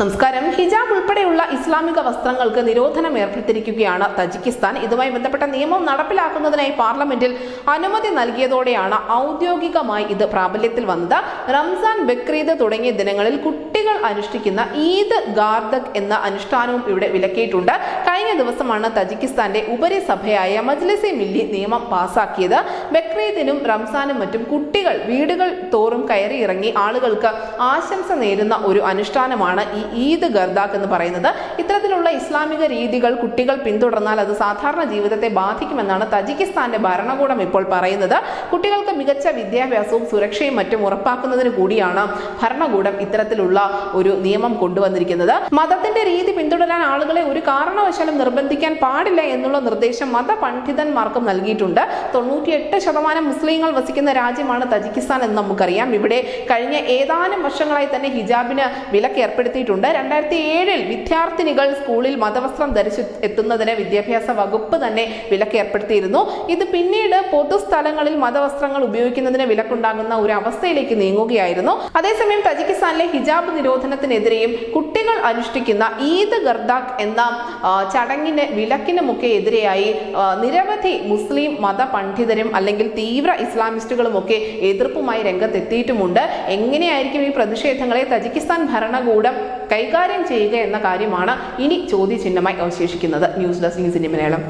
നമസ്കാരം. ഹിജാബ് ഉൾപ്പെടെയുള്ള ഇസ്ലാമിക വസ്ത്രങ്ങൾക്ക് നിരോധനം ഏർപ്പെടുത്തിയിരിക്കുകയാണ് തജിക്കിസ്ഥാൻ. ഇതുമായി ബന്ധപ്പെട്ട നിയമം നടപ്പിലാക്കുന്നതിനായി പാർലമെന്റിൽ അനുമതി നൽകിയതോടെയാണ് ഔദ്യോഗികമായി ഇത് പ്രാബല്യത്തിൽ വന്നത്. റംസാൻ, ബക്രീദ് തുടങ്ങിയ ദിനങ്ങളിൽ കുട്ടികൾ അനുഷ്ഠിക്കുന്ന ഈദ് ഗാർദക് എന്ന അനുഷ്ഠാനവും ഇവിടെ വിലക്കിയിട്ടുണ്ട്. കഴിഞ്ഞ ദിവസമാണ് തജിക്കിസ്ഥാന്റെ ഉപരിസഭയായ മജ്ലിസെ മില്ലി നിയമം പാസാക്കിയത്. ബക്രീദിനും റംസാനും മറ്റും കുട്ടികൾ വീടുകൾ തോറും കയറിയിറങ്ങി ആളുകൾക്ക് ആശംസ നേരുന്ന ഒരു അനുഷ്ഠാനമാണ് ഈ ഈദ് ഗർദാക്ക് എന്ന് പറയുന്നത്. ഇത്തരത്തിലുള്ള ഇസ്ലാമിക രീതികൾ കുട്ടികൾ പിന്തുടർന്നാൽ അത് സാധാരണ ജീവിതത്തെ ബാധിക്കുമെന്നാണ് തജിക്കിസ്ഥാന്റെ ഭരണകൂടം ഇപ്പോൾ പറയുന്നത്. കുട്ടികൾക്ക് മികച്ച വിദ്യാഭ്യാസവും സുരക്ഷയും മറ്റും ഉറപ്പാക്കുന്നതിന് കൂടിയാണ് ഭരണകൂടം ഇത്തരത്തിലുള്ള ഒരു നിയമം കൊണ്ടുവന്നിരിക്കുന്നത്. മതത്തിന്റെ രീതി പിന്തുടരാൻ ആളുകളെ ഒരു കാരണവശാലും നിർബന്ധിക്കാൻ പാടില്ല എന്നുള്ള നിർദ്ദേശം മതപണ്ഡിതന്മാർക്കും നൽകിയിട്ടുണ്ട്. 98% മുസ്ലിങ്ങൾ വസിക്കുന്ന രാജ്യമാണ് തജിക്കിസ്ഥാൻ എന്ന് നമുക്കറിയാം. ഇവിടെ കഴിഞ്ഞ ഏതാനും വർഷങ്ങളായി തന്നെ ഹിജാബിന് വിലക്ക് ഏർപ്പെടുത്തിയിട്ടുണ്ട്. 2007 വിദ്യാർത്ഥിനികൾ സ്കൂളിൽ മതവസ്ത്രം ധരിച്ചു എത്തുന്നതിന് വിദ്യാഭ്യാസ വകുപ്പ് തന്നെ വിലക്ക് ഏർപ്പെടുത്തിയിരുന്നു. ഇത് പിന്നീട് പൊതുസ്ഥലങ്ങളിൽ മതവസ്ത്രങ്ങൾ ഉപയോഗിക്കുന്നതിന് വിലക്കുണ്ടാകുന്ന ഒരു അവസ്ഥയിലേക്ക് നീങ്ങുകയായിരുന്നു. അതേസമയം തജിക്കിസ്ഥാനിലെ ഹിജാബ് നിരോധനത്തിനെതിരെയും കുട്ടികൾ അനുഷ്ഠിക്കുന്ന ഈദ് ഗർദാക്ക് എന്ന ചടങ്ങിന് വിലക്കിനുമൊക്കെ എതിരെയായി നിരവധി മുസ്ലിം മത പണ്ഡിതരും അല്ലെങ്കിൽ തീവ്ര ഇസ്ലാമിസ്റ്റുകളും ഒക്കെ എതിർപ്പുമായി രംഗത്തെത്തിയിട്ടുമുണ്ട്. എങ്ങനെയായിരിക്കും ഈ പ്രതിഷേധങ്ങളെ തജിക്കിസ്ഥാൻ ഭരണകൂടം കൈകാര്യം ചെയ്യുക എന്ന കാര്യമാണ് ഇനി ചോദ്യചിഹ്നമായി അവശേഷിക്കുന്നത്. News desk news India Malayalam.